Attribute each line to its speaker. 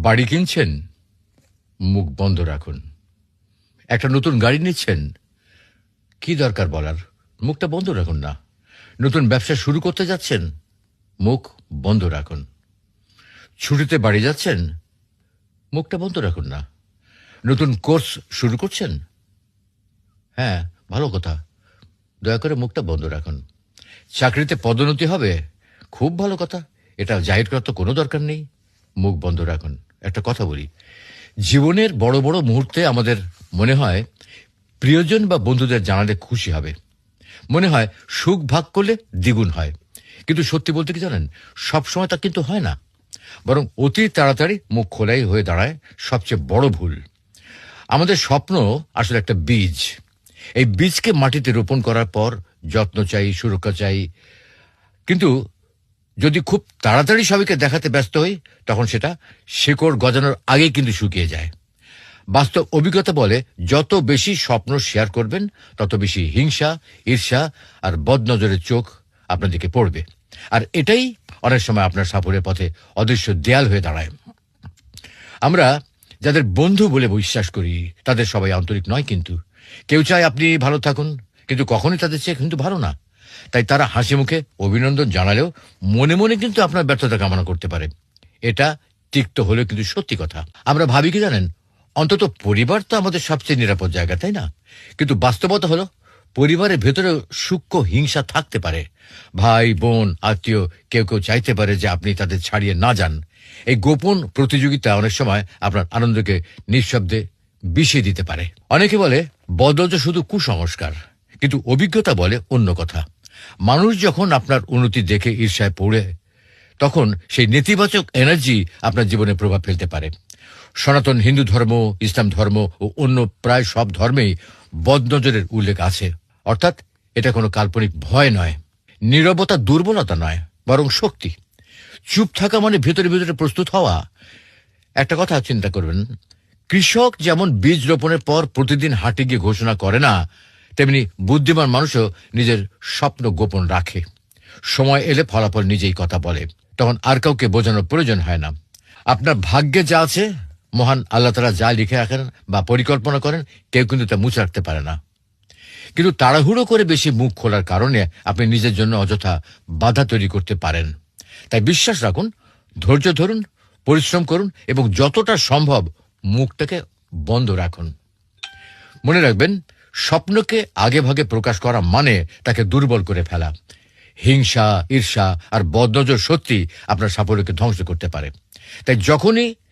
Speaker 1: বাড়ি কিনছেন, মুখ বন্ধ রাখুন। একটা নতুন গাড়ি নিচ্ছেন, কি দরকার বলার, মুখটা বন্ধ রাখুন না। নতুন ব্যবসা শুরু করতে যাচ্ছেন, মুখ বন্ধ রাখুন। ছুটিতে বাড়ি যাচ্ছেন, মুখটা বন্ধ রাখুন না। নতুন কোর্স শুরু করছেন, হ্যাঁ ভালো কথা, দয়া করে মুখটা বন্ধ রাখুন। চাকরিতে পদোন্নতি হবে, খুব ভালো কথা, এটা জাহির করার তো কোনো দরকার নেই, মুখ বন্ধ রাখুন। একটা কথা বলি, জীবনের বড় বড় মুহূর্তে আমাদের মনে হয় প্রিয়জন বা বন্ধুদের জানালে খুশি হবে, মনে হয় সুখ ভাগ করলে দ্বিগুণ হয়। কিন্তু সত্যি বলতে কি জানেন, সবসময় তা কিন্তু হয় না, বরং অতি তাড়াতাড়ি মুখ খোলাই হয়ে দাঁড়ায় সবচেয়ে বড় ভুল। আমাদের স্বপ্ন আসলে একটা বীজ। এই বীজকে মাটিতে রোপণ করার পর যত্ন চাই, সুরক্ষা চাই। কিন্তু যদি খুব তাড়াতাড়ি সবাইকে দেখাতে ব্যস্ত হই, তখন সেটা শেকড় গজানোর আগেই কিন্তু শুকিয়ে যায়। বাস্তব অভিজ্ঞতা বলে, যত বেশি স্বপ্ন শেয়ার করবেন, তত বেশি হিংসা, ঈর্ষা আর বদনজরের চোখ আপনার দিকে পড়বে। আর এটাই অনেক সময় আপনার সাফল্যের পথে অদৃশ্য দেয়াল হয়ে দাঁড়ায়। আমরা যাদের বন্ধু বলে বিশ্বাস করি, তাদের সবাই আন্তরিক নয়। কিন্তু কেউ চায় আপনি ভালো থাকুন, কিন্তু কখনোই তাদের চেয়ে কিন্তু ভালো না। তাই তারা হাসি মুখে অভিনন্দন জানালেও মনে মনে কিন্তু আপনার ব্যর্থতা কামনা করতে পারে। এটা তিক্ত হলেও কিন্তু সত্যি কথা। আমরা ভাবি কি জানেন, অন্তত পরিবার তো আমাদের সবচেয়ে নিরাপদ জায়গা, তাই না? কিন্তু বাস্তবতা হলো, পরিবারের ভেতরে সূক্ষ্ম হিংসা থাকতে পারে। ভাই বোন আত্মীয় কেউ কেউ চাইতে পারে যে আপনি তাদের ছাড়িয়ে না যান। এই গোপন প্রতিযোগিতা অনেক সময় আপনার আনন্দকে নিঃশব্দে বিষিয়ে দিতে পারে। অনেকে বলে বদল তো শুধু কুসংস্কার, কিন্তু অভিজ্ঞতা বলে অন্য কথা। মানুষ যখন আপনার উন্নতি দেখে ঈর্ষায় পড়ে, তখন সেই নেতিবাচক এনার্জি আপনার জীবনে প্রভাব ফেলতে পারে। সনাতন হিন্দু ধর্ম, ইসলাম ধর্ম ও অন্য প্রায় সব ধর্মেই বদনজরের উল্লেখ আছে। অর্থাৎ এটা কোনো কাল্পনিক ভয় নয়, নীরবতা দুর্বলতা নয়, বরং শক্তি। চুপ থাকা মানে ভেতরে ভেতরে প্রস্তুত হওয়া। একটা কথা চিন্তা করবেন, কৃষক যেমন বীজ রোপণের পর প্রতিদিন হাটে গিয়ে ঘোষণা করে না, তেমনি বুদ্ধিমান মানুষও নিজের স্বপ্ন গোপন রাখে। সময় এলে ফলাফল নিজেই কথা বলে, তখন আর কাউকে বোঝানোর প্রয়োজন হয় না। আপনার ভাগ্যে যা আছে, মহান আল্লাহ তাআলা যা লিখে রাখেন বা পরিকল্পনা করেন, কেউ কিন্তু তা মুছে রাখতে পারে না। কিন্তু তাড়াহুড়ো করে বেশি মুখ খোলার কারণে আপনি নিজের জন্য অযথা বাধা তৈরি করতে পারেন। তাই বিশ্বাস রাখুন, ধৈর্য ধরুন, পরিশ্রম করুন এবং যতটা সম্ভব মুখটাকে বন্ধ রাখুন। মনে রাখবেন, স্বপ্নকে আগে ভাগে প্রকাশ করা মানে তাকে দুর্বল করে ফেলা। হিংসা, ঈর্ষা আর বদনজর সত্যি আপনার সাফল্যকে ধ্বংস করতে পারে। তাই যখনই